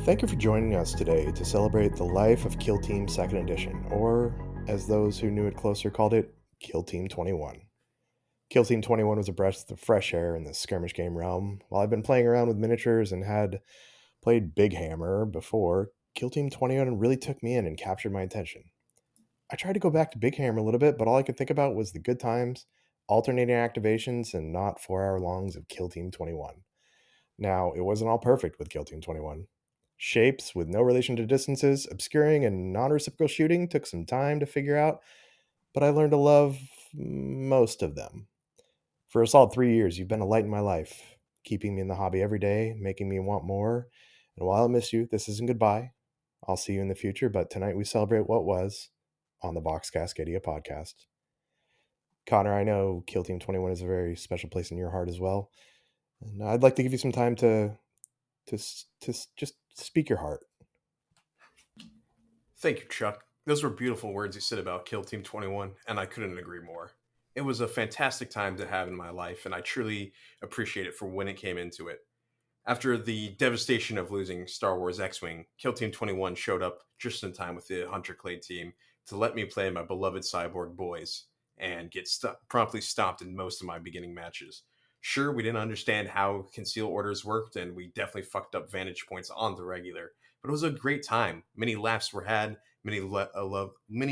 Thank you for joining us today to celebrate the life of Kill Team 2nd Edition, or as those who knew it closer called it, Kill Team 21. Kill Team 21 was a breath of fresh air in the skirmish game realm. While I've been playing around with miniatures and had played Big Hammer before, Kill Team 21 really took me in and captured my attention. I tried to go back to Big Hammer a little bit, but all I could think about was the good times, alternating activations, and not 4-hour longs of Kill Team 21. Now, it wasn't all perfect with Kill Team 21. Shapes with no relation to distances, obscuring, and non reciprocal shooting took some time to figure out, but I learned to love most of them. For a solid 3 years, you've been a light in my life, keeping me in the hobby every day, making me want more. And while I miss you, this isn't goodbye. I'll see you in the future, but tonight we celebrate what was on the Box Cascadia podcast. Connor, I know Kill Team 21 is a very special place in your heart as well. And I'd like to give you some time to just speak your heart. Thank you, Chuck. Those were beautiful words you said about Kill Team 21, and I couldn't agree more. It was a fantastic time to have in my life, and I truly appreciate it for when it came into it. After the devastation of losing Star Wars X-Wing, Kill Team 21 showed up just in time with the Hunter Clay team to let me play my beloved cyborg boys and get promptly stomped in most of my beginning matches. Sure, we didn't understand how conceal orders worked, and we definitely fucked up vantage points on the regular, but it was a great time. Many laughs were had, many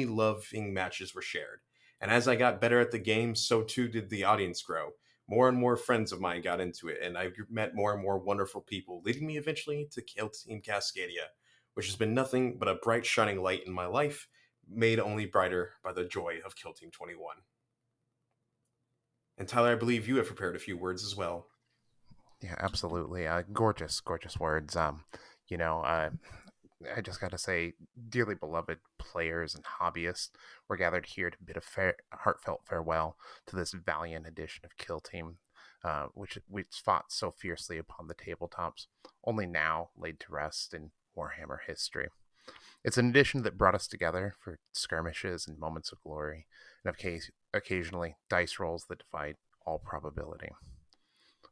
loving matches were shared. And as I got better at the game, so too did the audience grow. More and more friends of mine got into it, and I met more and more wonderful people, leading me eventually to Kill Team Cascadia, which has been nothing but a bright, shining light in my life, made only brighter by the joy of Kill Team 21. And Tyler, I believe you have prepared a few words as well. Yeah, absolutely. Gorgeous, gorgeous words. I just got to say, dearly beloved players and hobbyists, we're gathered here to bid a heartfelt farewell to this valiant edition of Kill Team, which fought so fiercely upon the tabletops, only now laid to rest in Warhammer history. It's an edition that brought us together for skirmishes and moments of glory, and occasionally dice rolls that defied all probability.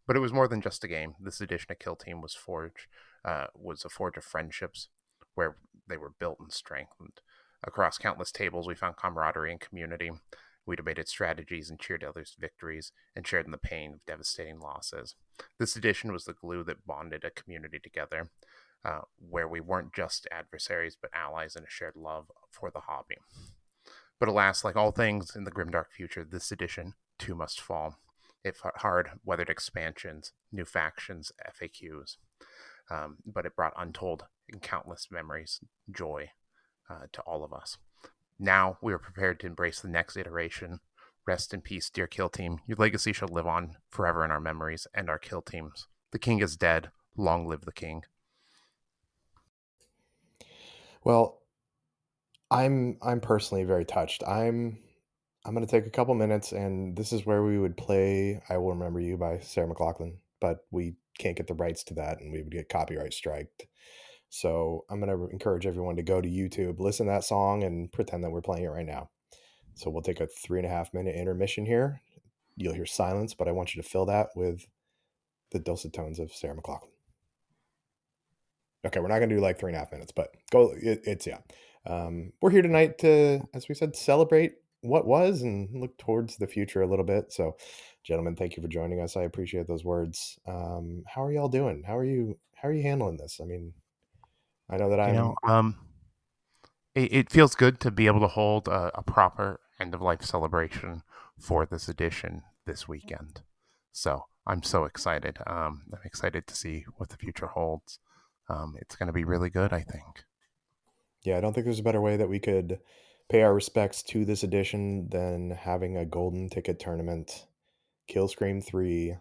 But it was more than just a game. This edition of Kill Team was a forge of friendships where they were built and strengthened. Across countless tables, we found camaraderie and community. We debated strategies and cheered others' victories and shared in the pain of devastating losses. This edition was the glue that bonded a community together, where we weren't just adversaries but allies in a shared love for the hobby. But alas, like all things in the grimdark future, this edition too must fall. It hard weathered expansions, new factions, FAQs, but it brought untold and countless memories, joy to all of us. Now we are prepared to embrace the next iteration. Rest in peace, dear Kill Team. Your legacy shall live on forever in our memories and our Kill Teams. The king is dead. Long live the king. Well, I'm personally very touched. I'm going to take a couple minutes, and this is where we would play "I Will Remember You" by Sarah McLachlan, but we can't get the rights to that, and we would get copyright striked. So I'm going to encourage everyone to go to YouTube, listen to that song, and pretend that we're playing it right now. So we'll take a 3.5 minute intermission here. You'll hear silence, but I want you to fill that with the dulcet tones of Sarah McLachlan. Okay, we're not going to do like 3.5 minutes, but go. We're here tonight to, as we said, celebrate what was and look towards the future a little bit. So, gentlemen, thank you for joining us. I appreciate those words. How are y'all doing? How are you handling this? I mean, I know that it feels good to be able to hold a proper end of life celebration for this edition this weekend. So I'm so excited. I'm excited to see what the future holds. It's going to be really good, I think. Yeah, I don't think there's a better way that we could pay our respects to this edition than having a golden ticket tournament, Kill Scream 3,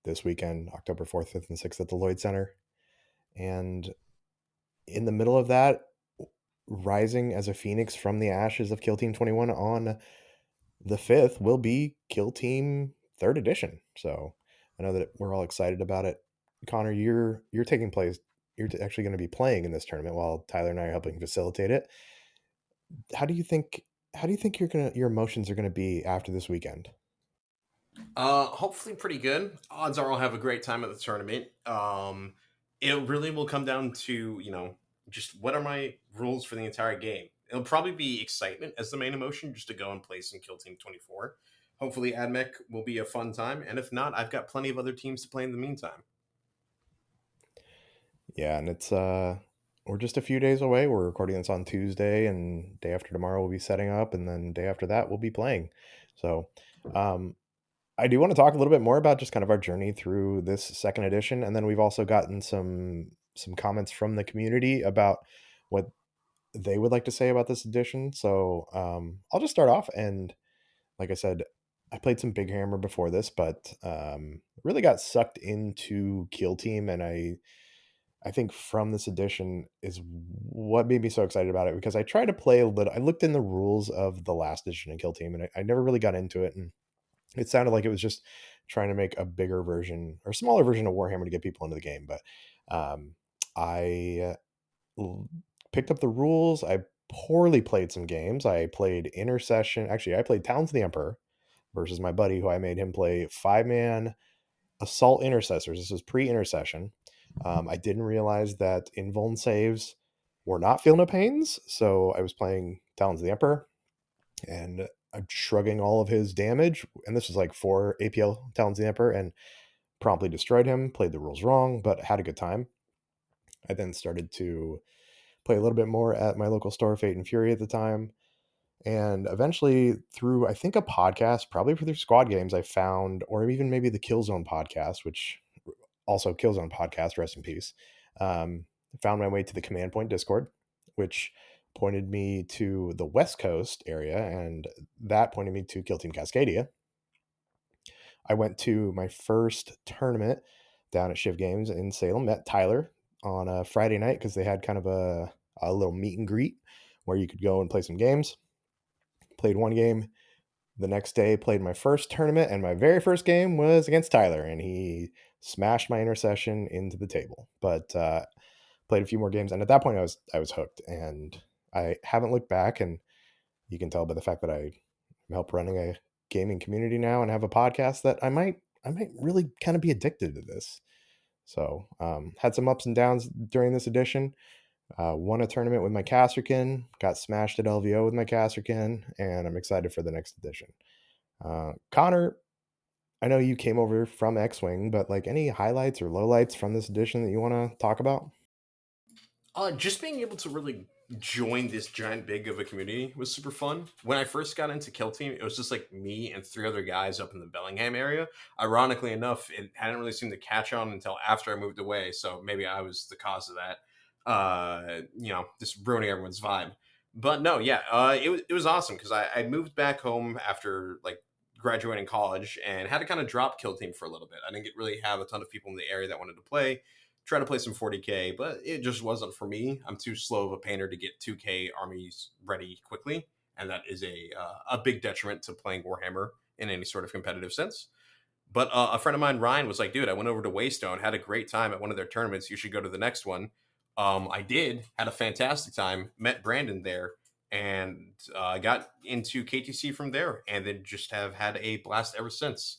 this weekend, October 4th, 5th, and 6th at the Lloyd Center. And in the middle of that, rising as a phoenix from the ashes of Kill Team 21 on the 5th will be Kill Team 3rd edition. So I know that we're all excited about it. Connor, you're taking place. You're actually going to be playing in this tournament while Tyler and I are helping facilitate it. How do you think your emotions are gonna be after this weekend? Hopefully pretty good. Odds are I'll have a great time at the tournament. it really will come down to, just what are my rules for the entire game. It'll probably be excitement as the main emotion, just to go and play some Kill Team 24. Hopefully, AdMech will be a fun time, and if not, I've got plenty of other teams to play in the meantime. Yeah, and it's we're just a few days away. We're recording this on Tuesday, and day after tomorrow we'll be setting up, and then day after that we'll be playing. So, um, I do want to talk a little bit more about just kind of our journey through this second edition, and then we've also gotten some comments from the community about what they would like to say about this edition. So, I'll just start off, and like I said, I played some Big Hammer before this, but really got sucked into Kill Team, and I think from this edition is what made me so excited about it, because I tried to play a little. I looked in the rules of the last edition of Kill Team, and I never really got into it, and it sounded like it was just trying to make a bigger version or smaller version of Warhammer to get people into the game. But I picked up the rules. I poorly played some games. I played Intercession. Actually, I played Talons of the Emperor versus my buddy, who I made him play 5-man Assault Intercessors. This was pre-Intercession. I didn't realize that invuln saves were not feel no pains, so I was playing Talons of the Emperor, and I'm shrugging all of his damage, and this was like 4 APL Talons of the Emperor, and promptly destroyed him. Played the rules wrong, but had a good time. I then started to play a little bit more at my local store, Fate and Fury, at the time, and eventually through, I think, a podcast, probably for their squad games, I found, or even maybe the Killzone podcast, which also Killzone podcast, rest in peace, found my way to the Command Point Discord, which pointed me to the West Coast area, and that pointed me to Kill Team Cascadia. I went to my first tournament down at Shiv Games in Salem, met Tyler on a Friday night because they had kind of a little meet and greet where you could go and play some games. Played one game. The next day, played my first tournament, and my very first game was against Tyler, and he smashed my intercession into the table. But played a few more games, and at that point, I was hooked, and I haven't looked back. And you can tell by the fact that I help running a gaming community now and have a podcast that I might really kind of be addicted to this. So had some ups and downs during this edition. Won a tournament with my Casterkin, got smashed at LVO with my Casterkin, and I'm excited for the next edition. Connor, I know you came over from X-Wing, but like any highlights or lowlights from this edition that you want to talk about? Just being able to really join this giant big of a community was super fun. When I first got into Kill Team, it was just like me and 3 other guys up in the Bellingham area. Ironically enough, it hadn't really seemed to catch on until after I moved away, so maybe I was the cause of that. Just ruining everyone's vibe. But no, yeah, it was awesome because I moved back home after like graduating college and had to kind of drop Kill Team for a little bit. I didn't really have a ton of people in the area that wanted to play. Try to play some 40k, but it just wasn't for me. I'm too slow of a painter to get 2k armies ready quickly, and that is a big detriment to playing Warhammer in any sort of competitive sense. But a friend of mine, Ryan, was like, "Dude, I went over to Waystone, had a great time at one of their tournaments. You should go to the next one." I did, had a fantastic time. Met Brandon there, and got into KTC from there, and then just have had a blast ever since.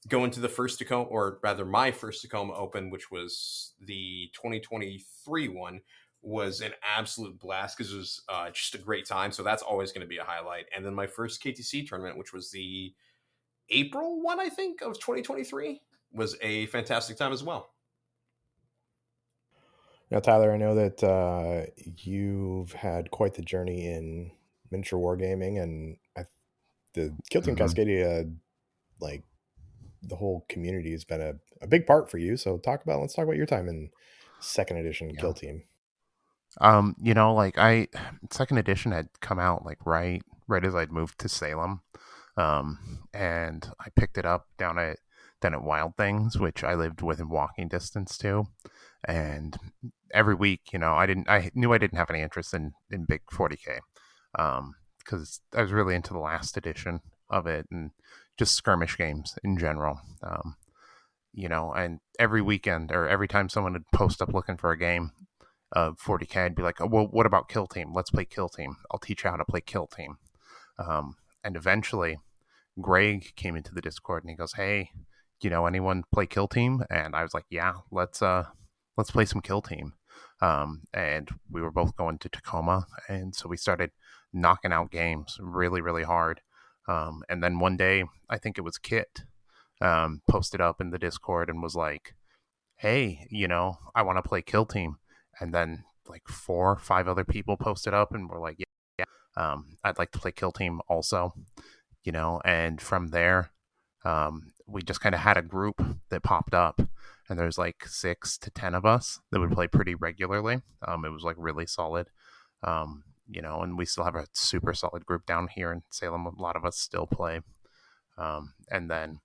Going to the first Tacoma, or rather my first Tacoma Open, which was the 2023 one, was an absolute blast because it was just a great time. So that's always going to be a highlight. And then my first KTC tournament, which was the April one, I think, of 2023, was a fantastic time as well. Now, Tyler, I know that you've had quite the journey in miniature wargaming, and the Kill Team Cascadia, like the whole community has been a big part for you. So let's talk about your time in second edition Kill Team. Like second edition had come out like right as I'd moved to Salem. And I picked it up down at Wild Things, which I lived within walking distance to. And every week, I knew I didn't have any interest in big 40k. Because I was really into the last edition of it and just skirmish games in general. And every weekend or every time someone would post up looking for a game of 40k, I'd be like, oh, well, what about Kill Team? Let's play Kill Team. I'll teach you how to play Kill Team. And eventually, Greg came into the Discord and he goes, "Hey, anyone play Kill Team?" And I was like, "Yeah, let's let's play some Kill Team. And we were both going to Tacoma, and so we started knocking out games really, really hard. And then one day, I think it was Kit, posted up in the Discord and was like, hey, I want to play Kill Team. And then like 4 or 5 other people posted up and were like, yeah, I'd like to play Kill Team also, and from there, we just kind of had a group that popped up, and there's like 6 to 10 of us that would play pretty regularly. It was like really solid, and we still have a super solid group down here in Salem. A lot of us still play. And then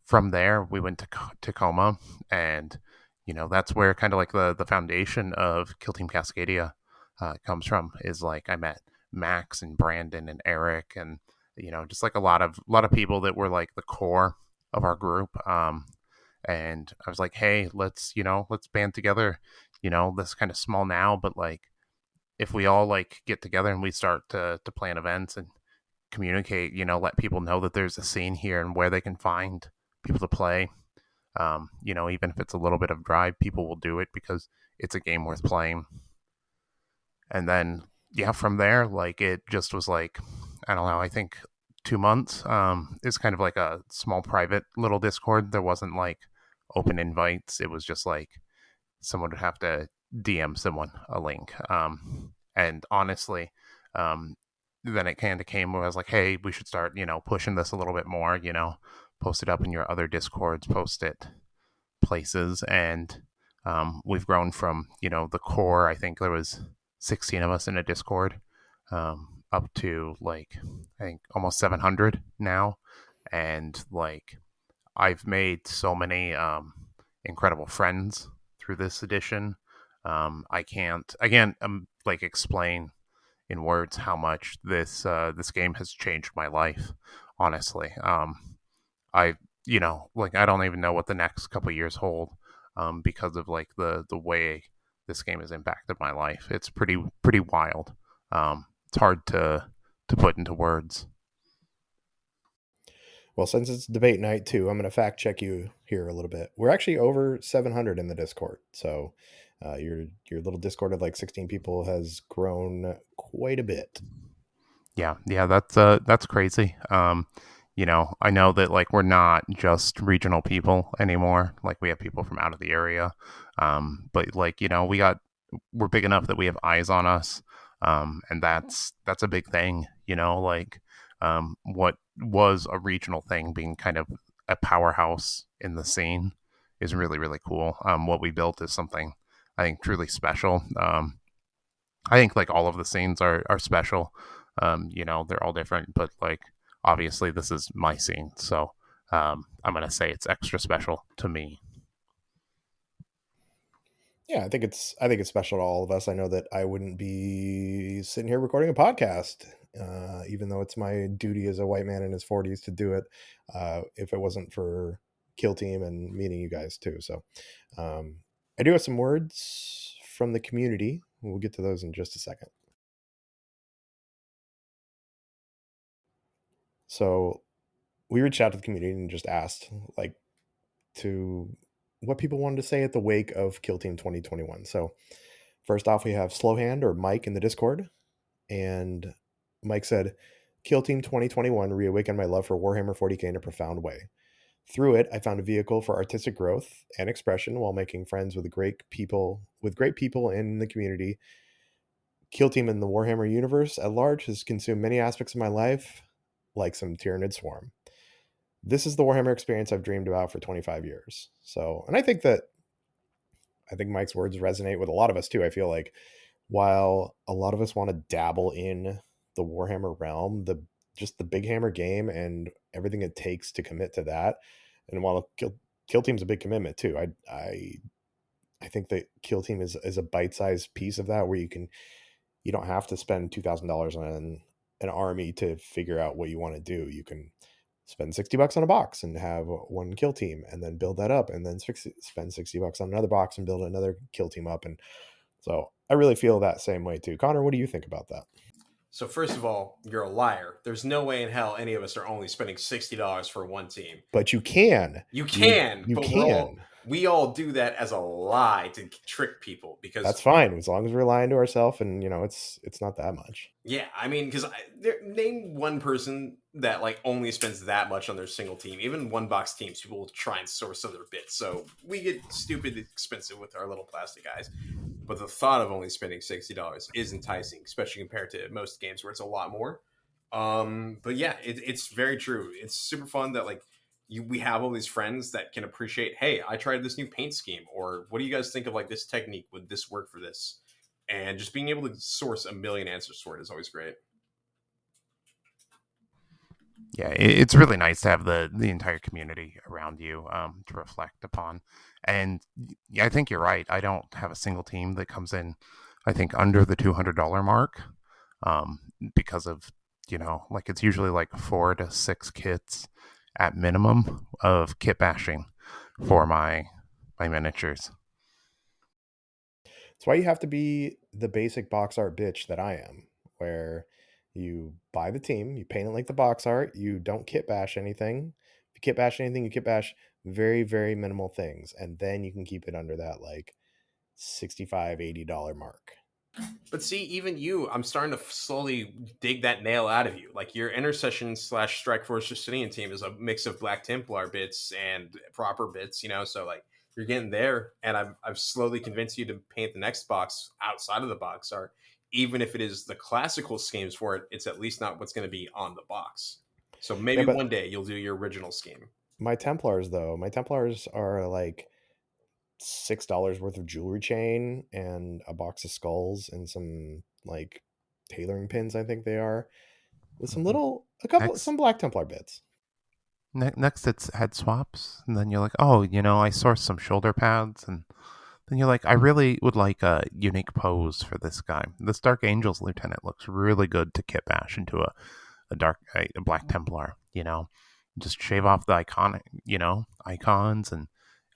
from there, we went to Tacoma, and that's where kind of like the foundation of Kill Team Cascadia comes from. Is like I met Max and Brandon and Eric, and just like a lot of people that were like the core of our group. And I was like, hey, let's band together. This kind of small now, but like if we all like get together and we start to plan events and communicate, let people know that there's a scene here and where they can find people to play. Even if it's a little bit of drive, people will do it because it's a game worth playing. And then, yeah, from there, like it just was like, I don't know, I think 2 months. It's kind of like a small private little Discord. There wasn't like open invites. It was just like someone would have to DM someone a link. And honestly, then it kind of came where I was like, hey, we should start, pushing this a little bit more, post it up in your other Discords, post it places. And we've grown from, the core, I think there was 16 of us in a Discord, up to like, I think almost 700 now. And like, I've made so many incredible friends through this edition. I can't, again, like explain in words how much this game has changed my life. Honestly, I like I don't even know what the next couple of years hold, because of like the way this game has impacted my life. It's pretty wild. It's hard to put into words. Well, since it's debate night too, I'm going to fact check you here a little bit. We're actually over 700 in the Discord, so your little Discord of like 16 people has grown quite a bit. Yeah, that's crazy. I know that like we're not just regional people anymore. Like we have people from out of the area, but like we're big enough that we have eyes on us, and that's a big thing. Like what was a regional thing being kind of a powerhouse in the scene is really, really cool. What we built is something I think truly special. I think like all of the scenes are special. They're all different, but like obviously this is my scene, so I'm gonna say it's extra special to me. Yeah, I think it's special to all of us. I know that I wouldn't be sitting here recording a podcast, even though it's my duty as a white man in his 40s to do it, if it wasn't for Kill Team and meeting you guys too. So I do have some words from the community. We'll get to those in just a second. So we reached out to the community and just asked like to what people wanted to say at the wake of Kill Team 2021. So first off, we have Slowhand or Mike in the Discord, and Mike said, Kill Team 2021 reawakened my love for Warhammer 40k in a profound way. Through it, I found a vehicle for artistic growth and expression while making friends with great people in the community. Kill Team in the Warhammer universe at large has consumed many aspects of my life, like some Tyranid Swarm. This is the Warhammer experience I've dreamed about for 25 years. So, and I think Mike's words resonate with a lot of us too. I feel like while a lot of us want to dabble in the Warhammer realm, just the big hammer game and everything it takes to commit to that, and while Kill Team's a big commitment too, I think that Kill Team is a bite-sized piece of that where you don't have to spend $2,000 on an army to figure out what you want to do. You can spend $60 on a box and have one Kill Team, and then build that up, and then spend $60 on another box and build another Kill Team up. And so I really feel that same way too. Connor, what do you think about that? So first of all, you're a liar. There's no way in hell any of us are only spending $60 for one team. But you can. You can. You but can. we all do that as a lie to trick people because That's fine as long as we're lying to ourselves, and it's not that much. yeah, I mean, because name one person that like only spends that much on their single team. Even one box teams, people will try and source other bits. So we get stupid expensive with our little plastic guys. But the thought of only spending $60 is enticing, especially compared to most games where it's a lot more. But yeah, it's very true. It's super fun that like we have all these friends that can appreciate. Hey, I tried this new paint scheme, or what do you guys think of like this technique? Would this work for this? And just being able to source a million answers for it is always great. Yeah, it's really nice to have the entire community around you to reflect upon. And yeah, I think you're right. I don't have a single team that comes in, I think, under the $200 mark because of, like it's usually like 4 to 6 kits at minimum of kit bashing for my miniatures. That's why you have to be the basic box art bitch that I am, where you buy the team, you paint it like the box art, you don't kit bash anything. If you kit bash anything, you kit bash very, very minimal things, and then you can keep it under that like $65-$80 mark. But see, even you, I'm starting to slowly dig that nail out of you. Like your intercession / strike force Justinian team is a mix of Black Templar bits and proper bits, so like you're getting there, and I've slowly convinced you to paint the next box outside of the box art. Even if it is the classical schemes for it, it's at least not what's going to be on the box. So Yeah, maybe but one day you'll do your original scheme. my Templars are like $6 worth of jewelry chain and a box of skulls and some like tailoring pins, I think they are, with Next, some Black Templar bits. next it's head swaps, and then you're like, oh, I sourced some shoulder pads, and then you're like, I really would like a unique pose for this guy. This Dark Angels lieutenant looks really good to kit bash into a Black Templar. Just shave off the iconic, icons, and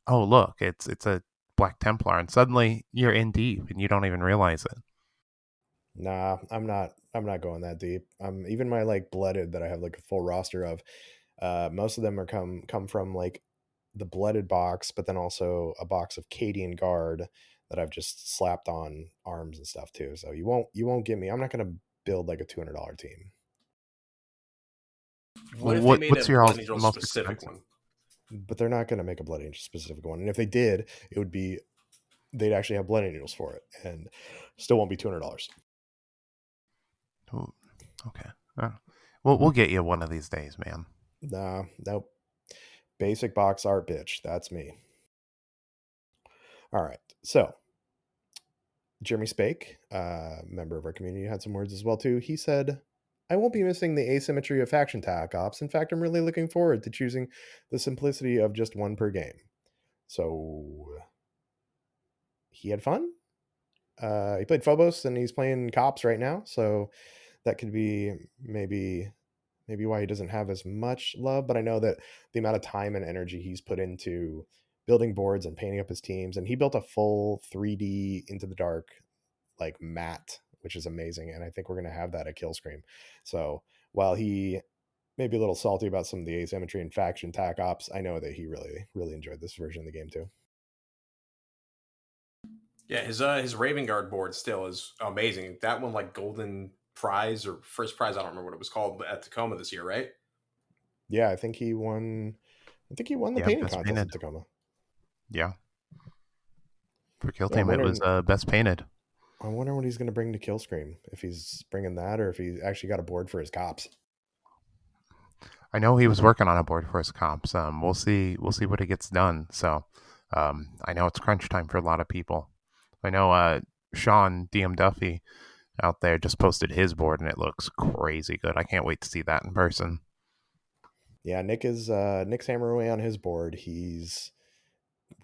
oh look, it's a Black Templar, and suddenly you're in deep, and you don't even realize it. Nah, I'm not. I'm not going that deep. Even my like blooded that I have like a full roster of. Most of them are come from like the blooded box, but then also a box of Cadian Guard that I've just slapped on arms and stuff too. So you won't get me. I'm not going to build like a $200 team. What if they made a What's your Blood Angel most specific expensive? one? But they're not going to make a Blood Angel specific one. And if they did, it would be they'd actually have Blood Angels for it, and still won't be $200. Ooh, okay. We'll get you one of these days, man. Nah, nope. Basic box art, bitch. That's me. All right. So Jeremy Spake, member of our community, had some words as well too. He said, "I won't be missing the asymmetry of faction tac ops. In fact, I'm really looking forward to choosing the simplicity of just one per game." So he had fun. He played Phobos and he's playing Cops right now. So that could be maybe why he doesn't have as much love. But I know that the amount of time and energy he's put into building boards and painting up his teams, and he built a full 3D Into the Dark like mat, which is amazing. And I think we're going to have that at Killscream. So while he may be a little salty about some of the asymmetry and faction tac ops, I know that he really, really enjoyed this version of the game too. Yeah, his Raven Guard board still is amazing. That one like golden prize or first prize, I don't remember what it was called, but at Tacoma this year, right? Yeah, I think he won. I think he won the Yeah, painting best contest in painted. Tacoma. Yeah, for Kill Yeah, Team, it was best painted. I wonder what he's going to bring to Killscream. If he's bringing that, or if he actually got a board for his cops. I know he was working on a board for his comps. We'll see. We'll see what he gets done. So, I know it's crunch time for a lot of people. I know Sean DM Duffy out there just posted his board, and it looks crazy good. I can't wait to see that in person. Yeah, Nick's hammering away on his board. He's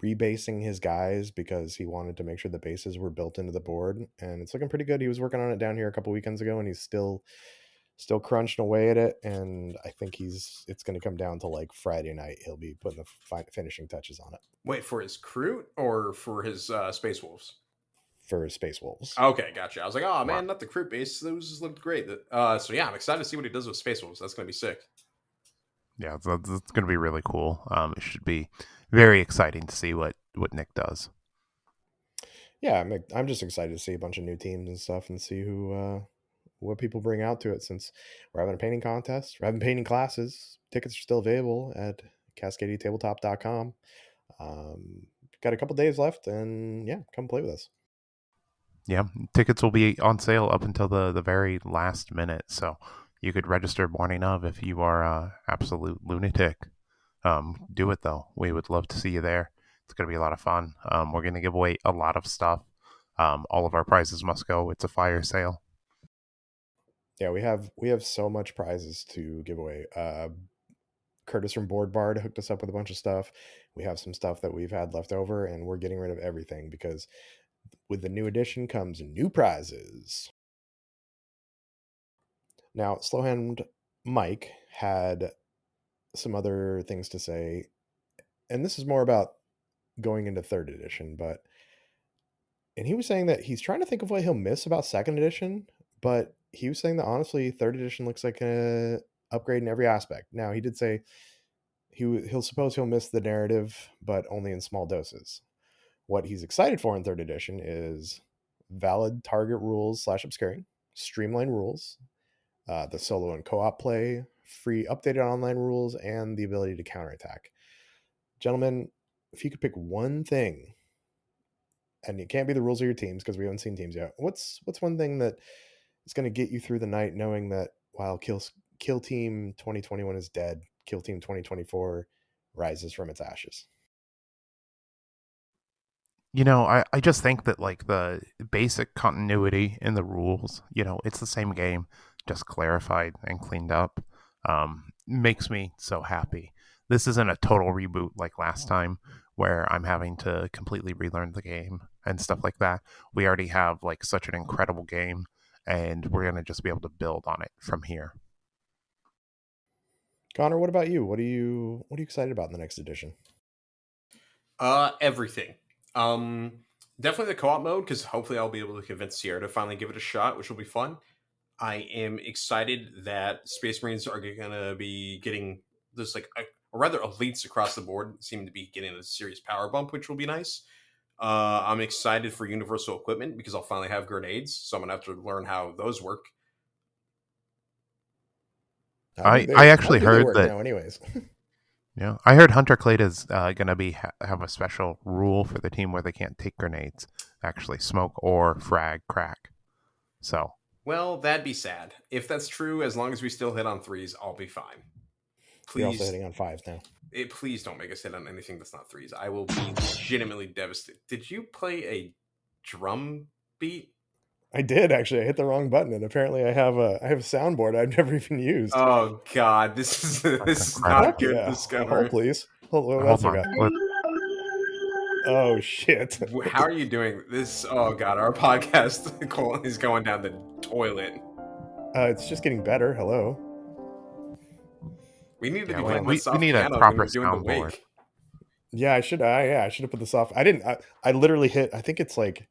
rebasing his guys because he wanted to make sure the bases were built into the board, and it's looking pretty good. He was working on it down here a couple weekends ago, and he's still crunching away at it. And I think it's going to come down to like Friday night. He'll be putting the finishing touches on it. Wait, for his Crute or for his Space Wolves? For Space Wolves. Okay, gotcha. I was like, oh Wow. man, not the Crute base. Those looked great. So yeah, I'm excited to see what he does with Space Wolves. That's gonna be sick. Yeah, it's going to be really cool. It should be very exciting to see what Nick does. Yeah, I'm just excited to see a bunch of new teams and stuff and see what people bring out to it, since we're having a painting contest. We're having painting classes. Tickets are still available at CascadiaTabletop.com. Got a couple days left, and yeah, come play with us. Yeah, tickets will be on sale up until the very last minute, so you could register morning of if you are a absolute lunatic. Do it though. We would love to see you there. It's going to be a lot of fun. We're going to give away a lot of stuff. All of our prizes must go. It's a fire sale. Yeah, we have so much prizes to give away. Curtis from Board Bard hooked us up with a bunch of stuff. We have some stuff that we've had left over, and we're getting rid of everything because with the new edition comes new prizes. Now, Slowhand Mike had some other things to say, and this is more about going into third edition, and he was saying that he's trying to think of what he'll miss about second edition, but he was saying that honestly, third edition looks like a upgrade in every aspect. Now, he did say he'll miss the narrative, but only in small doses. What he's excited for in third edition is valid target rules / obscuring, streamlined rules, the solo and co-op play, free updated online rules, and the ability to counterattack. Gentlemen, if you could pick one thing, and it can't be the rules of your teams because we haven't seen teams yet, what's one thing that is going to get you through the night knowing that while Kill Team 2021 is dead, Kill Team 2024 rises from its ashes? I just think that like the basic continuity in the rules, it's the same game, just clarified and cleaned up, makes me so happy. This isn't a total reboot like last time where I'm having to completely relearn the game and stuff like that. We already have like such an incredible game, and we're going to just be able to build on it from here. Connor, what about you? What are you excited about in the next edition? Everything. Definitely the co-op mode, because hopefully I'll be able to convince Sierra to finally give it a shot, which will be fun. I am excited that Space Marines are going to be getting this or rather elites across the board seem to be getting a serious power bump, which will be nice. I'm excited for universal equipment because I'll finally have grenades, so I'm gonna have to learn how those work. I actually heard that now, anyways. Yeah, I heard Hunter Clade is going to have a special rule for the team where they can't take grenades, actually smoke or frag crack. So, well, that'd be sad. If that's true, as long as we still hit on 3s, I'll be fine. We're also hitting on 5s now. Please don't make us hit on anything that's not 3s. I will be legitimately devastated. Did you play a drum beat? I did actually. I hit the wrong button, and apparently I have a soundboard I've never even used. Oh God, this is not a good discovery. Hold please. What else I got? Oh shit! How are you doing this? Oh God, our podcast is going down the toilet. It's just getting better. Hello. We need to be playing with soft we need piano a proper when we're doing the soundboard. wake. Yeah, I should have put this off. I didn't. I literally hit. I think it's like,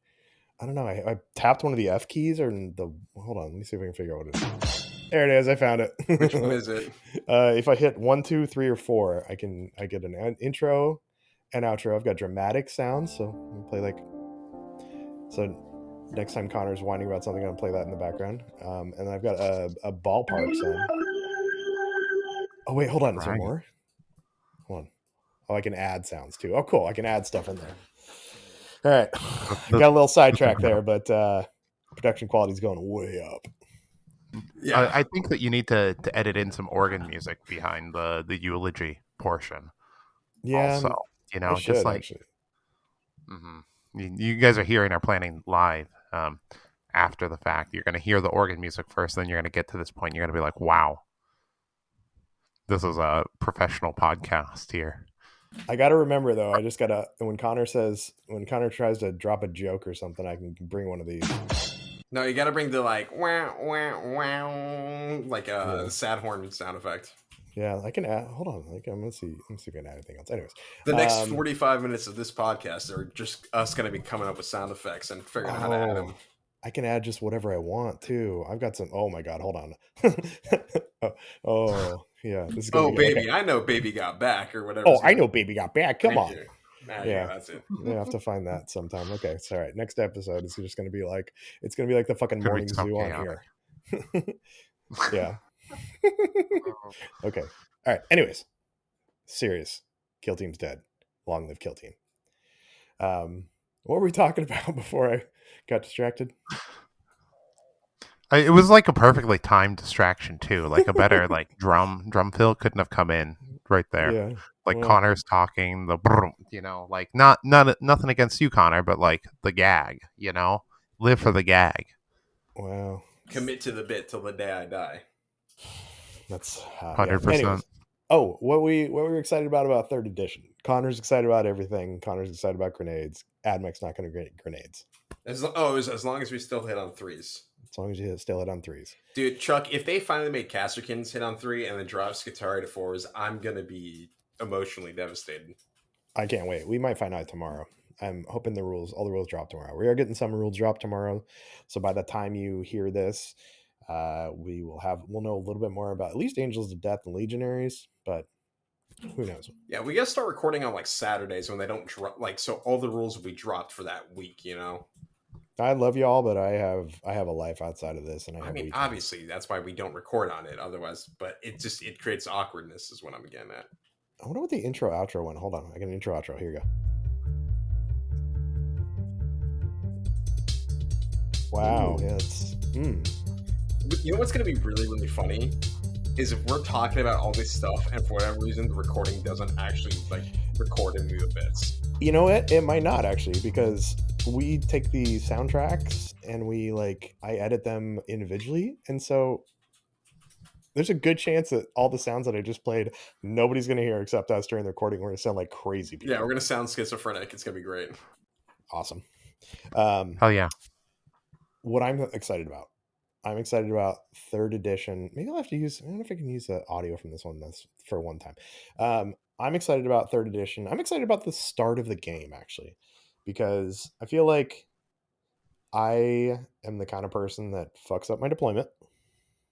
I don't know. I tapped one of the F keys or the. Hold on. Let me see if I can figure out what it is. There it is. I found it. Which one is it? If I hit 1, 2, 3, or 4, I get an intro and outro. I've got dramatic sounds, so I'm play like. So next time Connor's whining about something, I'm gonna play that in the background. And then I've got a ballpark sound. Oh wait, hold on. Is there more? Hold on. Oh, I can add sounds too. Oh, cool. I can add stuff in there. All right. Got a little sidetrack there, but production quality is going way up. Yeah. I think that you need to edit in some organ music behind the eulogy portion. Yeah. Also, I should, just like actually. Mm-hmm. You guys are hearing our planning live. After the fact, you're going to hear the organ music first, then you're going to get to this point. You're going to be like, "Wow, this is a professional podcast here." I got to remember though. I just got to when Connor tries to drop a joke or something, I can bring one of these. No, you got to bring the like wow wow wow like a sad horn sound effect. Yeah, I can add. Hold on, I'm gonna see if I can add anything else. Anyways, the next 45 minutes of this podcast are just us going to be coming up with sound effects and figuring out how to add them. I can add just whatever I want too. I've got some. Oh my god, hold on. oh yeah, this is gonna Oh, be good. baby, Okay. I know baby got back or whatever. Oh, I know, baby got back. Come Thank on. you. There you Yeah, go. That's it. I have to find that sometime. Okay, so all right. Next episode is just gonna be like it's gonna be like the fucking It's gonna be morning so zoo on chaotic. here. yeah. Okay. All right. Anyways, serious. Kill Team's dead. Long live Kill Team. What were we talking about before I got distracted? It was like a perfectly timed distraction too. Like a better like drum fill couldn't have come in right there. Yeah. Like Well, Connor's talking, the brum, like not nothing against you, Connor, but like the gag, live for the gag. wow. Commit to the bit till the day I die. That's yeah. 100%. Anyways, what we were excited about third edition. Connor's excited about everything. Connor's excited about grenades. Admec's not going to get grenades. As long as we still hit on threes. As long as you still hit on threes. Dude, Chuck, if they finally made Casterkins hit on 3 and then drop Skitarii to 4s, I'm going to be emotionally devastated. I can't wait. We might find out tomorrow. I'm hoping all the rules drop tomorrow. We are getting some rules drop tomorrow. So by the time you hear this, we'll know a little bit more about at least Angels of Death and Legionaries, but who knows? Yeah, we got to start recording on like Saturdays when they don't drop, so all the rules will be dropped for that week, I love y'all, but I have a life outside of this, and I mean, obviously that's why we don't record on it otherwise, but it creates awkwardness is what I'm getting at. I wonder what the intro outro went. Hold on, I got an intro outro. Here you go. Wow, yeah, it's You know what's going to be really, really funny is if we're talking about all this stuff and for whatever reason the recording doesn't actually record in the bits. You know what? It might not actually, because we take the soundtracks and I edit them individually, and so there's a good chance that all the sounds that I just played, nobody's going to hear except us during the recording. We're going to sound like crazy people. Yeah, we're going to sound schizophrenic. It's going to be great. Awesome. Hell yeah. What I'm excited about. I'm excited about third edition. Maybe I'll have to use, I don't know if I can use the audio from this one. That's for one time. I'm excited about third edition. I'm excited about the start of the game, actually, because I feel like I am the kind of person that fucks up my deployment.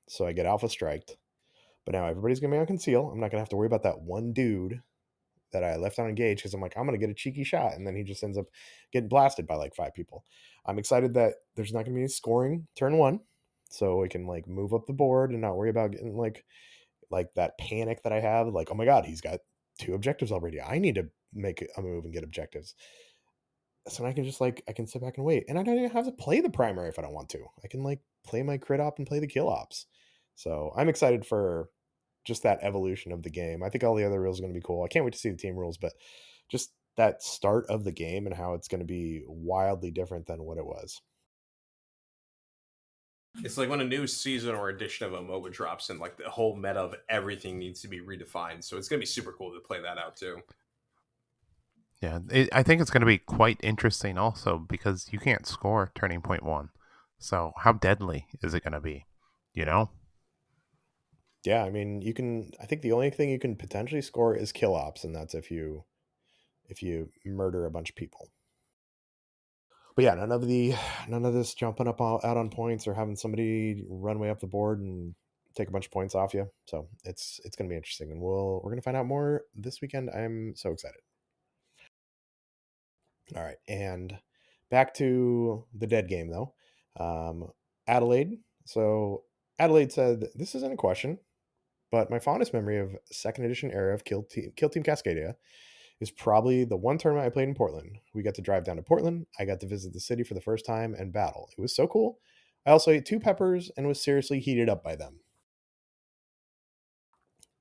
So I get alpha striked. But now everybody's going to be on conceal. I'm not going to have to worry about that one dude that I left on engage because I'm like, I'm going to get a cheeky shot. And then he just ends up getting blasted by like 5 people. I'm excited that there's not going to be any scoring turn 1. So we can move up the board and not worry about getting like that panic that I have. Like, oh my God, he's got 2 objectives already. I need to make a move and get objectives. So I can just I can sit back and wait. And I don't even have to play the primary if I don't want to. I can play my crit op and play the kill ops. So I'm excited for just that evolution of the game. I think all the other rules are going to be cool. I can't wait to see the team rules, but just that start of the game and how it's going to be wildly different than what it was. It's like when a new season or edition of a MOBA drops and the whole meta of everything needs to be redefined. So it's going to be super cool to play that out too. Yeah, I think it's going to be quite interesting also because you can't score turning point 1. So how deadly is it going to be? Yeah, I mean, I think the only thing you can potentially score is kill ops, and that's if you murder a bunch of people. But yeah, none of this jumping up out on points or having somebody run way up the board and take a bunch of points off you. So it's going to be interesting, and we're going to find out more this weekend. I'm so excited. All right, and back to the dead game though. Adelaide. So Adelaide said, "This isn't a question, but my fondest memory of second edition era of Kill Team Cascadia is probably the one tournament I played in Portland. We got to drive down to Portland. I got to visit the city for the first time and battle. It was so cool. I also ate 2 peppers and was seriously heated up by them."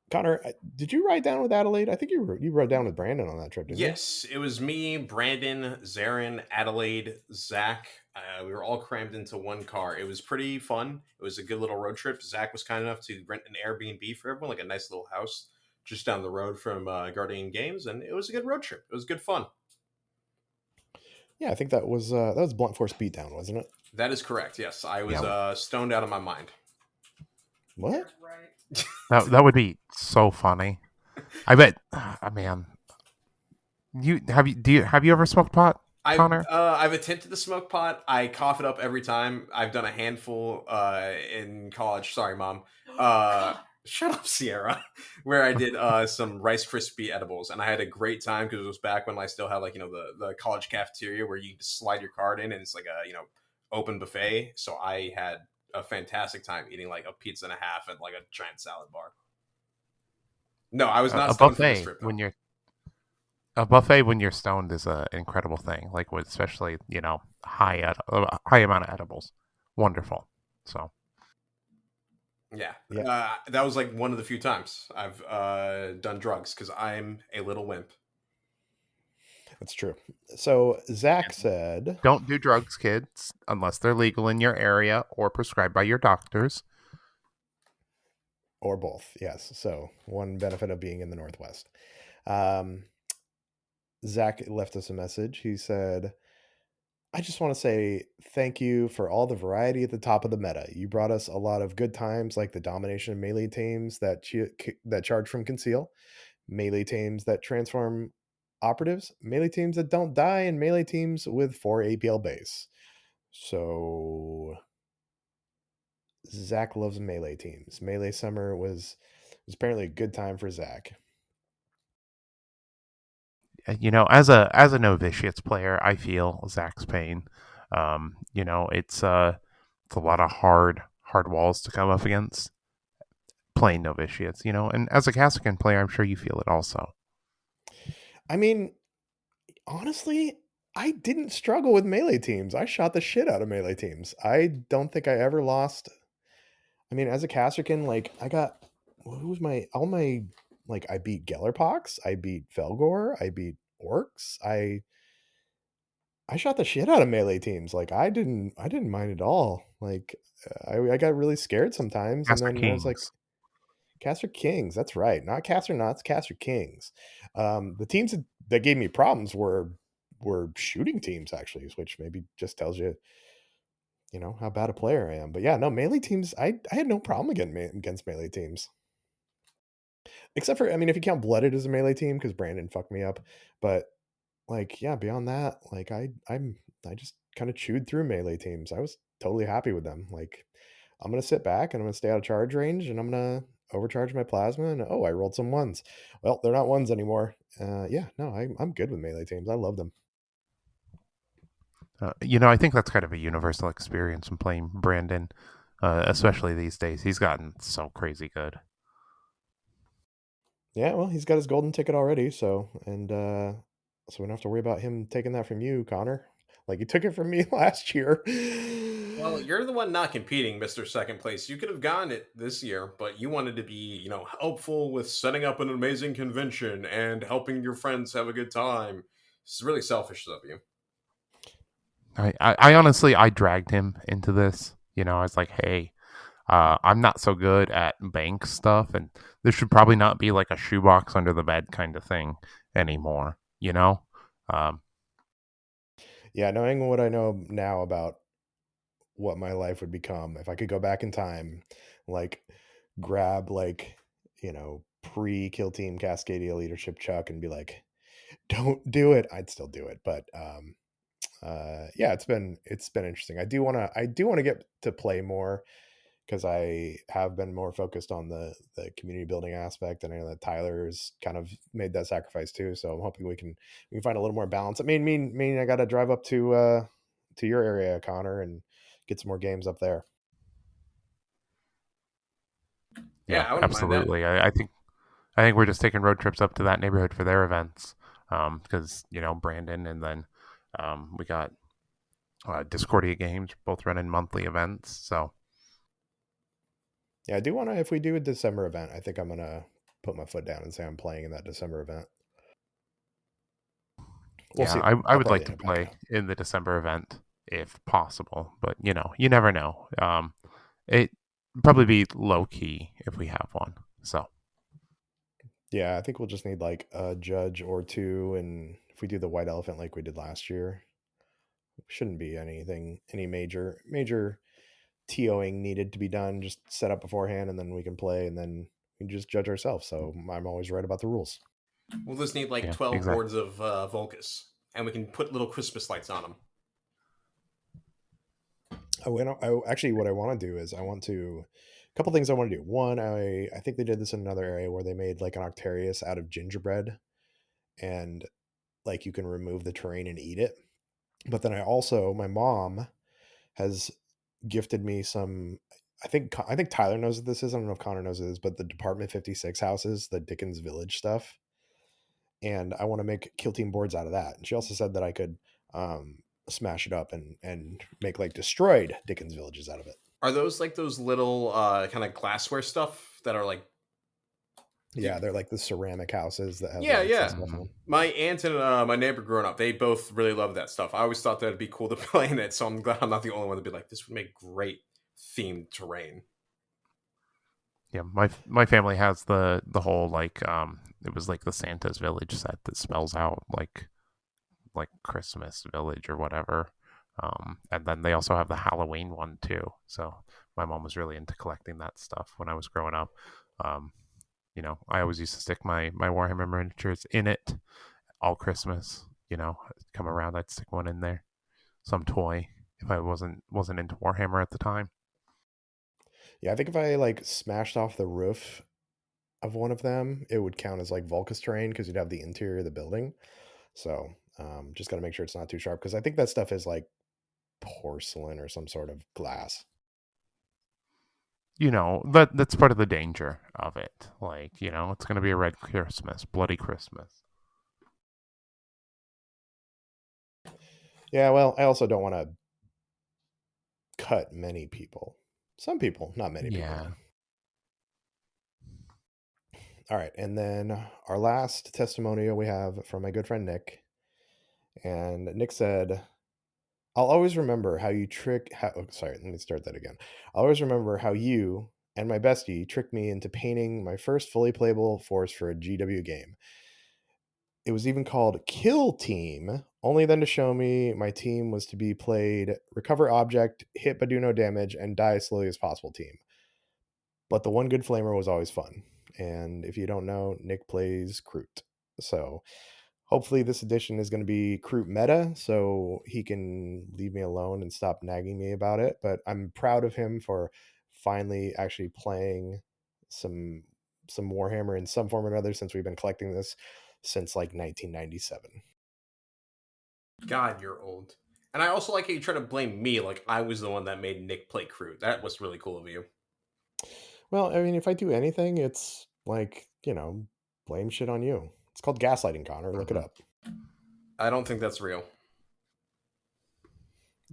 Connor, did you ride down with Adelaide? I think you rode down with Brandon on that trip, didn't you? Yes, it was me, Brandon, Zarin, Adelaide, Zach. We were all crammed into one car. It was pretty fun. It was a good little road trip. Zach was kind enough to rent an Airbnb for everyone, like a nice little house just down the road from Guardian Games, and it was a good road trip. It was good fun. Yeah, I think that was Blunt Force Beatdown, wasn't it? That is correct. Yes, I was stoned out of my mind. What? That would be so funny. I bet. Man, have you ever smoked pot? Connor? I've attempted the smoke pot. I cough it up every time. I've done a handful in college. Sorry, mom. Shut up, Sierra. Where I did some Rice Krispie edibles, and I had a great time because it was back when I still had like the college cafeteria where you just slide your card in and it's like a open buffet. So I had a fantastic time eating like a pizza and a half at like a giant salad bar. No, I was not A stoned for this trip though. a buffet when you're stoned is an incredible thing. Like with especially high amount of edibles, wonderful. So Yeah, Yeah, that was like one of the few times I've done drugs because I'm a little wimp. that's true. So Zach said, don't do drugs, kids, unless they're legal in your area or prescribed by your doctors. or both. Yes. So one benefit of being in the Northwest. Um, Zach left us a message. He said, I just want to say thank you for all the variety at the top of the meta. You brought us a lot of good times, like the domination of melee teams that charge from conceal, melee teams that transform operatives, melee teams that don't die, and melee teams with 4 APL base. So Zach loves melee teams. Melee summer was apparently a good time for Zach. As a novitiates player, I feel Zach's pain. It's a lot of hard walls to come up against playing novitiates. And as a Casacan player, I'm sure you feel it also. I mean, honestly, I didn't struggle with melee teams. I shot the shit out of melee teams. I don't think I ever lost. I mean, as a Castrican, like I got who was my all my like I beat Gellerpox, I beat Felgor, I beat Orcs. I shot the shit out of melee teams. Like I didn't mind at all. Like I got really scared sometimes, and Caster then I was like, Kings. Caster Kings. That's right, not Caster Nuts, Caster Kings. The teams that gave me problems were shooting teams actually, which maybe just tells you how bad a player I am. But yeah, no melee teams. I had no problem against melee teams, except for I mean, if you count Blooded as a melee team because Brandon fucked me up. But like, yeah, beyond that, like I just kind of chewed through melee teams. I was totally happy with them. Like, I'm gonna sit back and I'm gonna stay out of charge range and I'm gonna overcharge my plasma. And oh, I rolled some ones. Well, they're not ones anymore. Yeah, no, I'm good with melee teams. I love them. I think that's kind of a universal experience when playing Brandon, especially these days. He's gotten so crazy good. Yeah, well, he's got his golden ticket already, so we don't have to worry about him taking that from you, Connor. Like he took it from me last year. Well, you're the one not competing, Mister Second Place. You could have gotten it this year, but you wanted to be, helpful with setting up an amazing convention and helping your friends have a good time. It's really selfish of you. I honestly I dragged him into this. I was like, hey, I'm not so good at bank stuff, and this should probably not be like a shoebox under the bed kind of thing anymore. Um, Yeah, knowing what I know now about what my life would become if I could go back in time, like grab like, pre Kill Team Cascadia leadership Chuck and be like, don't do it. I'd still do it. But yeah, it's been interesting. I do want to get to play more because I have been more focused on the community building aspect, and I know that Tyler's kind of made that sacrifice too. So I'm hoping we can find a little more balance. I mean, I got to drive up to your area, Connor, and get some more games up there. Yeah, yeah, I wouldn't mind that. absolutely. I think we're just taking road trips up to that neighborhood for their events, because Brandon, and then we got Discordia Games both running monthly events. So Yeah, I do want to. If we do a December event, I think I'm gonna put my foot down and say I'm playing in that December event. We'll yeah, see I I'll would like probably to end up backing play out. in the December event if possible, but you never know. It probably be low key if we have one. So Yeah, I think we'll just need like a judge or two, and if we do the white elephant like we did last year, shouldn't be any major TOing needed to be done. Just set up beforehand, and then we can play, and then we can just judge ourselves. So I'm always right about the rules. We'll just need like yeah, 12 exactly. boards of Volcus. and we can put little Christmas lights on them. Actually, what I want to do is a couple things I want to do. One, I think they did this in another area where they made like an Octarius out of gingerbread, and like you can remove the terrain and eat it. But then my mom has gifted me some. I think Tyler knows what this is. I don't know if Connor knows what it is, but the Department 56 houses, the Dickens Village stuff, and I want to make Kill Team boards out of that. And she also said that I could smash it up and make like destroyed Dickens villages out of it. Are those like those little kind of glassware stuff that are like? Yeah, they're like the ceramic houses that have Yeah, lights yeah. and stuff on. My aunt and my neighbor growing up, they both really loved that stuff. I always thought that it'd be cool to play in it, so I'm glad I'm not the only one to be like, this would make great themed terrain. Yeah, my family has the whole like it was like the Santa's Village set that spells out like Christmas Village or whatever. And then they also have the Halloween one too. So my mom was really into collecting that stuff when I was growing up. Um, I always used to stick my Warhammer miniatures in it all Christmas. Come around, I'd stick one in there, some toy if I wasn't into Warhammer at the time. Yeah, I think if I like smashed off the roof of one of them, it would count as like Vulcus terrain because you'd have the interior of the building. So just got to make sure it's not too sharp because I think that stuff is like porcelain or some sort of glass. That's part of the danger of it. Like, it's going to be a red Christmas, bloody Christmas. Yeah, well, I also don't want to cut many people. Some people, not many people. Yeah. All right, and then our last testimonial we have from my good friend Nick. And Nick said, I'll always remember how you sorry, let me start that again. I'll always remember how you and my bestie tricked me into painting my first fully playable force for a GW game. It was even called Kill Team, only then to show me my team was to be played recover object, hit but do no damage, and die as slowly as possible team. But the one good flamer was always fun. And if you don't know, Nick plays Kroot. So hopefully this edition is going to be Kroot meta, so he can leave me alone and stop nagging me about it. But I'm proud of him for finally actually playing some Warhammer in some form or another since we've been collecting this since like 1997. God, you're old. And I also like how you try to blame me like I was the one that made Nick play Kroot. That was really cool of you. Well, I mean, if I do anything, it's like, blame shit on you. It's called gaslighting, Connor. Look it up. I don't think that's real.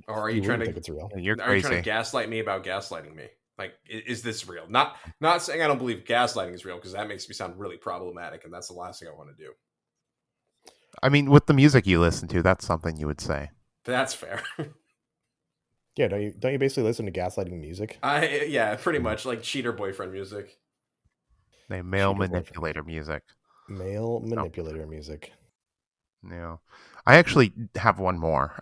Or are you trying to think it's real? You're Are you crazy. trying to gaslight me about gaslighting me? Like, is this real? Not saying I don't believe gaslighting is real because that makes me sound really problematic, and that's the last thing I want to do. I mean, with the music you listen to, that's something you would say. That's fair. Yeah, don't you basically listen to gaslighting music? Yeah, pretty much like cheater boyfriend music. Male manipulator music. Male manipulator music. Yeah. I actually have one more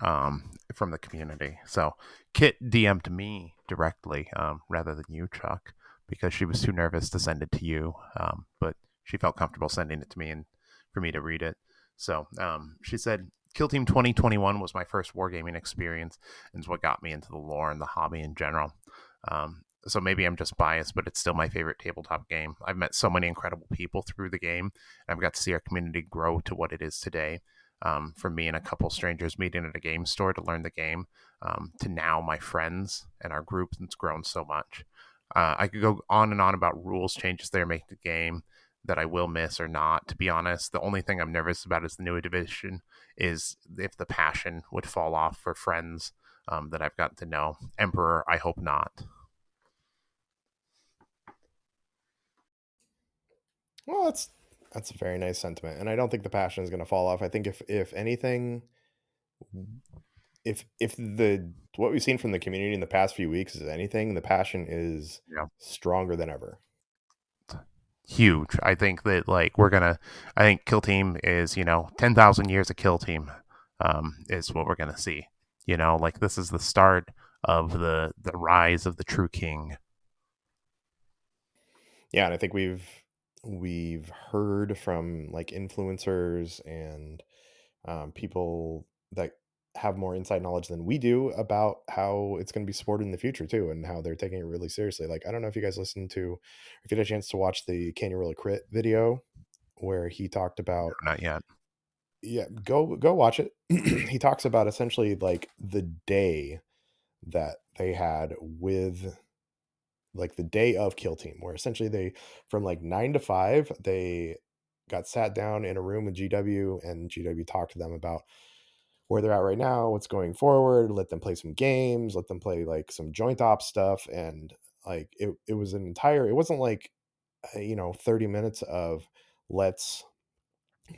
from the community. So Kit DM'd me directly rather than you, Chuck, because she was too nervous to send it to you. But she felt comfortable sending it to me and for me to read it. So she said, Kill Team 2021 was my first wargaming experience and is what got me into the lore and the hobby in general. So maybe I'm just biased, but it's still my favorite tabletop game. I've met so many incredible people through the game, and I've got to see our community grow to what it is today. From me and a couple strangers meeting at a game store to learn the game, to now my friends and our group that's grown so much. I could go on and on about rules changes they're making to the game that I will miss or not. To be honest, the only thing I'm nervous about is the new edition is if the passion would fall off for friends that I've gotten to know. Emperor, I hope not. Well, that's a very nice sentiment, and I don't think the passion is going to fall off. I think if anything, if the what we've seen from the community in the past few weeks is anything, the passion is stronger than ever. Huge. I think that I think Kill Team is 10,000 years of Kill Team is what we're gonna see. This is the start of the rise of the true king. Yeah, and I think we've heard from like influencers and people that have more inside knowledge than we do about how it's going to be supported in the future too, and how they're taking it really seriously. Like, I don't know if you guys listened to, if you had a chance to watch the Can You Really Crit video where he talked about, Not yet. yeah, go watch it. He talks about essentially like the day that they had with, like, the day of Kill Team, where essentially they, from like 9 to 5, they got sat down in a room with GW, and GW talked to them about where they're at right now, what's going forward, let them play some games, let them play like some joint op stuff. And like it was an entire, it wasn't like 30 minutes of let's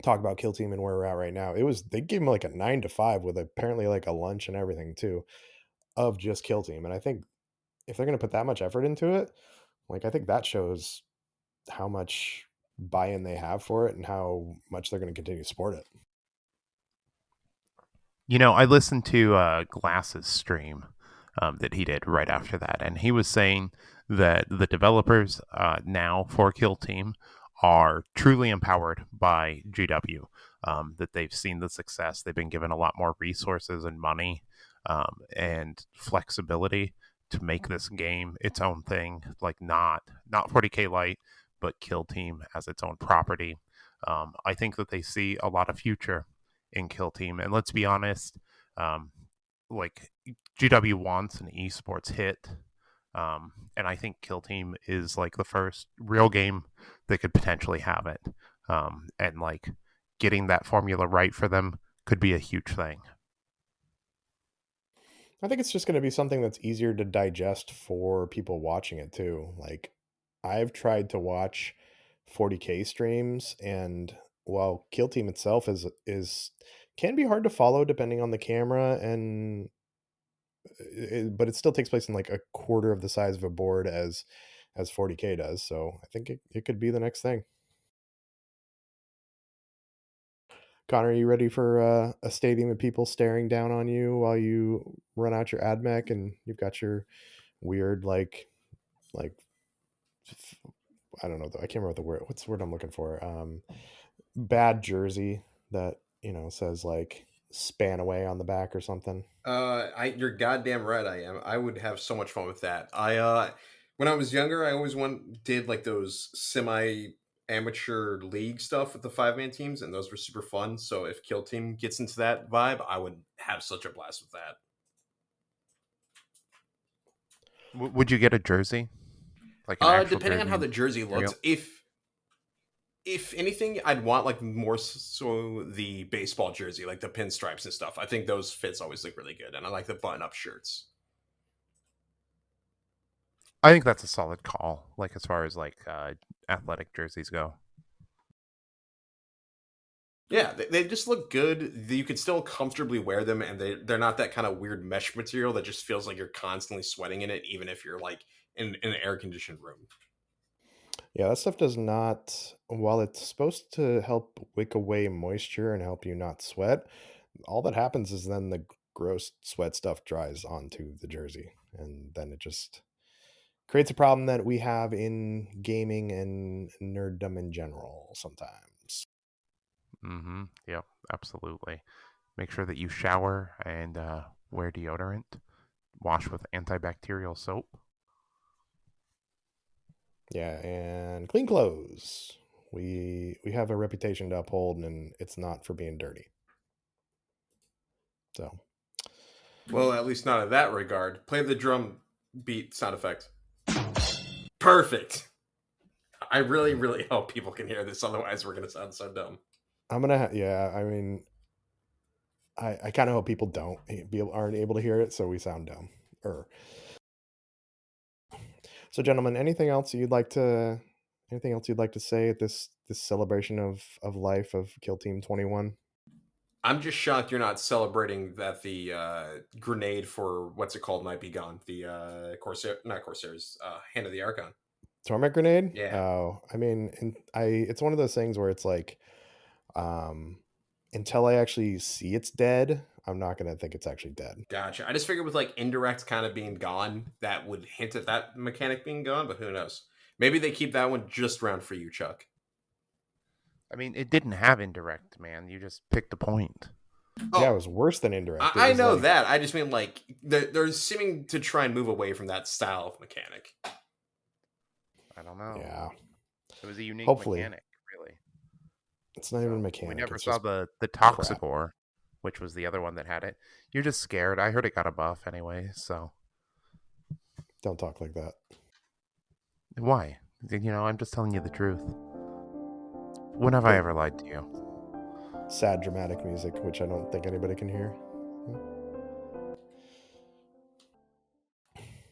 talk about Kill Team and where we're at right now. It was, they gave him like a 9 to 5 with apparently like a lunch and everything too, of just Kill Team. And I think if they're going to put that much effort into it, like, I think that shows how much buy-in they have for it and how much they're going to continue to support it. I listened to Glass's stream that he did right after that, and he was saying that the developers now for Kill Team are truly empowered by GW, that they've seen the success. They've been given a lot more resources and money and flexibility to make this game its own thing, like not 40K Light, but Kill Team as its own property. I think that they see a lot of future in Kill Team, and let's be honest, like GW wants an esports hit, and I think Kill Team is like the first real game that could potentially have it, and like getting that formula right for them could be a huge thing. I think it's just going to be something that's easier to digest for people watching it too. Like, I've tried to watch 40K streams, and while Kill Team itself is can be hard to follow depending on the camera, and but it still takes place in like a quarter of the size of a board as 40K does. So I think it could be the next thing. Connor, are you ready for a stadium of people staring down on you while you run out your ad mech and you've got your weird like I don't know, I can't remember the word. What's the word I'm looking for? Bad jersey that says like span away on the back or something. You're goddamn right. I am. I would have so much fun with that. When I was younger, I always did like those semi amateur league stuff with the 5-man teams, and those were super fun. So if Kill Team gets into that vibe, I would have such a blast with that. Would you get a jersey, like an actual Depending on jersey how the jersey looks, material? if anything, I'd want like more so the baseball jersey, like the pinstripes and stuff. I think those fits always look really good, and I like the button-up shirts. I think that's a solid call, like as far as like athletic jerseys go. Yeah, they just look good. You can still comfortably wear them, and they're not that kind of weird mesh material that just feels like you're constantly sweating in it, even if you're like in an air conditioned room. Yeah, that stuff does not, while it's supposed to help wick away moisture and help you not sweat, all that happens is then the gross sweat stuff dries onto the jersey. And then it just creates a problem that we have in gaming and nerddom in general sometimes. Mm-hmm. Yep, absolutely. Make sure that you shower and wear deodorant. Wash with antibacterial soap. Yeah, and clean clothes. We have a reputation to uphold, and it's not for being dirty. So, Well, at least not in that regard. Play the drum beat sound effect. Perfect. I really, really hope people can hear this. Otherwise, we're gonna sound so dumb. I'm gonna yeah. I mean, I kind of hope people aren't able to hear it, so we sound dumb. So, gentlemen, anything else you'd like to say at this celebration of life of Kill Team 21? I'm just shocked you're not celebrating that the grenade for what's it called might be gone. The Corsair, not Corsairs, Hand of the Archon. Torment grenade? Yeah, Oh, I mean, it's one of those things where it's like, um, until I actually see it's dead, I'm not gonna think it's actually dead. gotcha. I just figured with like indirect kind of being gone, that would hint at that mechanic being gone, but who knows? Maybe they keep that one just around for you, Chuck. I mean, it didn't have indirect, man. You just picked a point. Yeah, it Oh, was worse than indirect. It I was know like, that. I just mean like they're seeming to try and move away from that style of mechanic. I don't know. yeah, It was a unique hopefully. mechanic, really. It's not even a So we mechanic. never It's saw just the crap. Toxicor, which was the other one that had it. You're just scared. I heard it got a buff anyway. So Don't talk like that. why? I'm just telling you the truth. When have I Great. ever lied to you? Sad, dramatic music, which I don't think anybody can hear.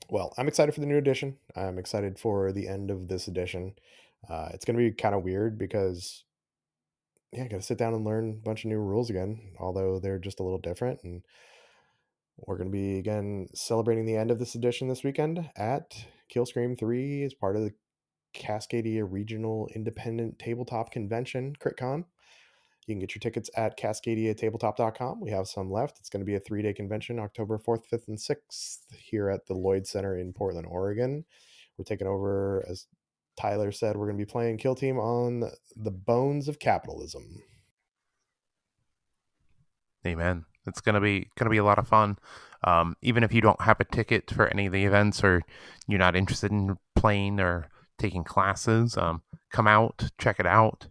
Well, I'm excited for the new edition. I'm excited for the end of this edition. It's going to be kind of weird because, yeah, I got to sit down and learn a bunch of new rules again, although they're just a little different. And we're going to be, again, celebrating the end of this edition this weekend at Killscream 3 as part of the Cascadia Regional Independent Tabletop Convention, CRITCon. You can get your tickets at cascadiatabletop.com. We have some left. It's going to be a 3-day convention, October 4th, 5th, and 6th, here at the Lloyd Center in Portland, Oregon. We're taking over, as Tyler said, we're going to be playing Kill Team on the bones of capitalism. Amen. It's gonna be a lot of fun. Even if you don't have a ticket for any of the events, or you're not interested in playing or taking classes, come out, check it out.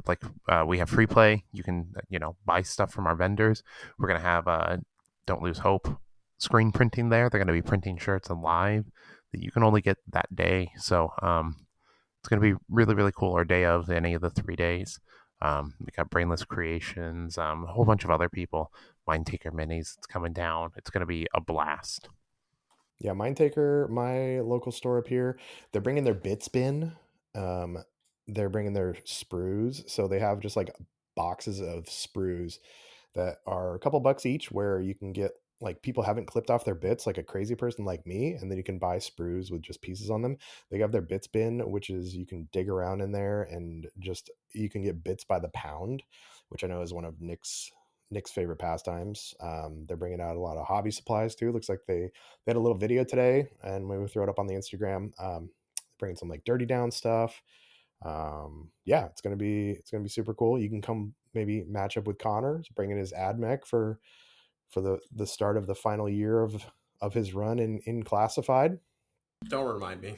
Like we have free play. You can buy stuff from our vendors. We're gonna have Don't Lose Hope screen printing there. They're gonna be printing shirts and live that you can only get that day. So it's going to be really, really cool. Our day of any of the 3 days. We got Brainless Creations, a whole bunch of other people. Mind Taker Minis. It's coming down. It's going to be a blast. Yeah, Mindtaker, my local store up here, they're bringing their bits bin. They're bringing their sprues. So they have just like boxes of sprues that are a couple bucks each, where you can get, like, people haven't clipped off their bits like a crazy person like me, and then you can buy sprues with just pieces on them. They have their bits bin, which is you can dig around in there and just you can get bits by the pound, which I know is one of Nick's favorite pastimes. They're bringing out a lot of hobby supplies too. Looks like they had a little video today, and we will throw it up on the Instagram. Bringing some like Dirty Down stuff. Yeah, it's gonna be super cool. You can come maybe match up with Connor, he's bringing his ad mech for the start of the final year of his run in classified. Don't remind me.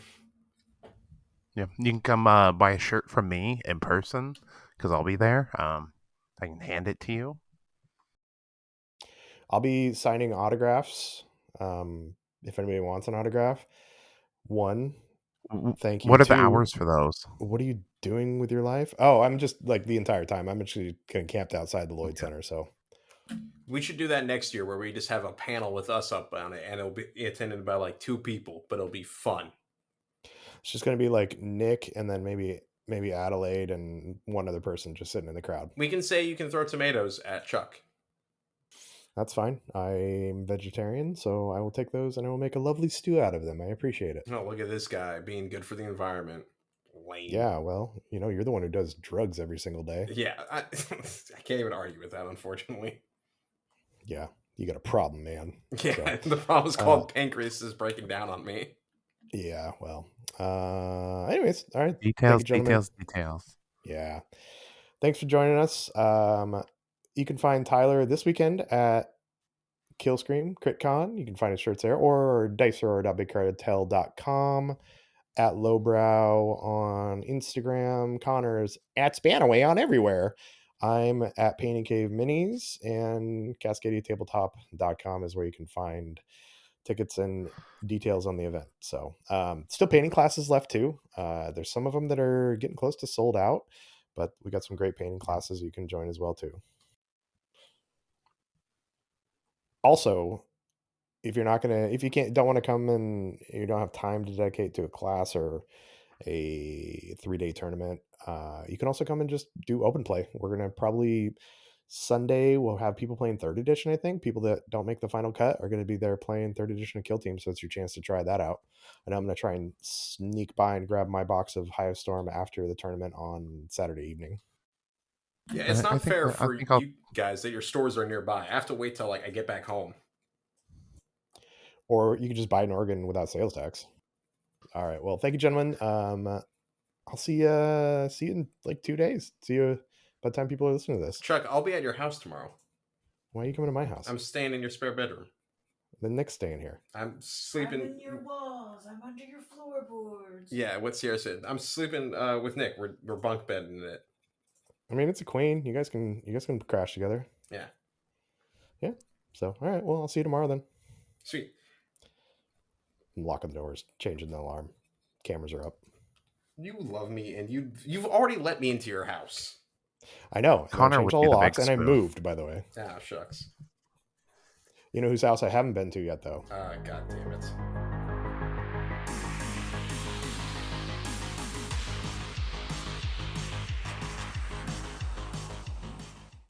Yeah, you can come buy a shirt from me in person because I'll be there. I can hand it to you. I'll be signing autographs. If anybody wants an autograph, one, thank you. What are the Two, hours for those? what are you doing with your life? Oh, I'm just like the entire time. I'm actually kind of camped outside the Lloyd Okay. Center. So We should do that next year where we just have a panel with us up on it and it'll be attended by like 2 people, but it'll be fun. it's just gonna be like Nick and then maybe Adelaide and one other person just sitting in the crowd. We can say you can throw tomatoes at Chuck. That's fine. I'm vegetarian, so I will take those and I will make a lovely stew out of them. I appreciate it. Oh, look at this guy being good for the environment. Lame. Yeah, well, you're the one who does drugs every single day. Yeah, I can't even argue with that, unfortunately. Yeah, you got a problem, man. Yeah, So, the problem is called pancreas is breaking down on me. yeah, well. Anyways, all right. Thank you, Details, gentlemen. details. Yeah. Thanks for joining us. You can find Tyler this weekend at Killscream CritCon. You can find his shirts there, or dicer.bigcartel.com, at Lowbrow on Instagram. Connor's at Spanaway on everywhere. I'm at Painting Cave Minis, and CascadiaTabletop.com is where you can find tickets and details on the event. So still painting classes left too. There's some of them that are getting close to sold out, but we got some great painting classes you can join as well too. Also, if you don't want to come and you don't have time to dedicate to a class or a 3-day tournament, you can also come and just do open play. We're gonna probably Sunday we'll have people playing 3rd edition. I think people that don't make the final cut are going to be there playing 3rd edition of Kill Team, so it's your chance to try that out. And I'm going to try and sneak by and grab my box of High of Storm after the tournament on Saturday evening. Yeah, it's not fair for I'll... you guys that your stores are nearby. I have to wait till like I get back home. Or you can just buy an organ without sales tax. All right. Well, thank you, gentlemen. I'll see you in like 2 days. See you by the time people are listening to this. Chuck, I'll be at your house tomorrow. Why are you coming to my house? I'm staying in your spare bedroom. Then Nick's staying here. I'm sleeping. I'm in your walls. I'm under your floorboards. Yeah, what Sierra said. I'm sleeping with Nick. We're bunk bedding it. I mean, it's a queen. You guys can crash together. Yeah. Yeah. So, all right. Well, I'll see you tomorrow then. Sweet. I'm locking the doors, changing the alarm. Cameras are up. You love me, and you've already let me into your house. I know. Connor I changed would all be the the locks, big and I spoof. moved, by the way. Ah, shucks. You know whose house I haven't been to yet, though? God damn it.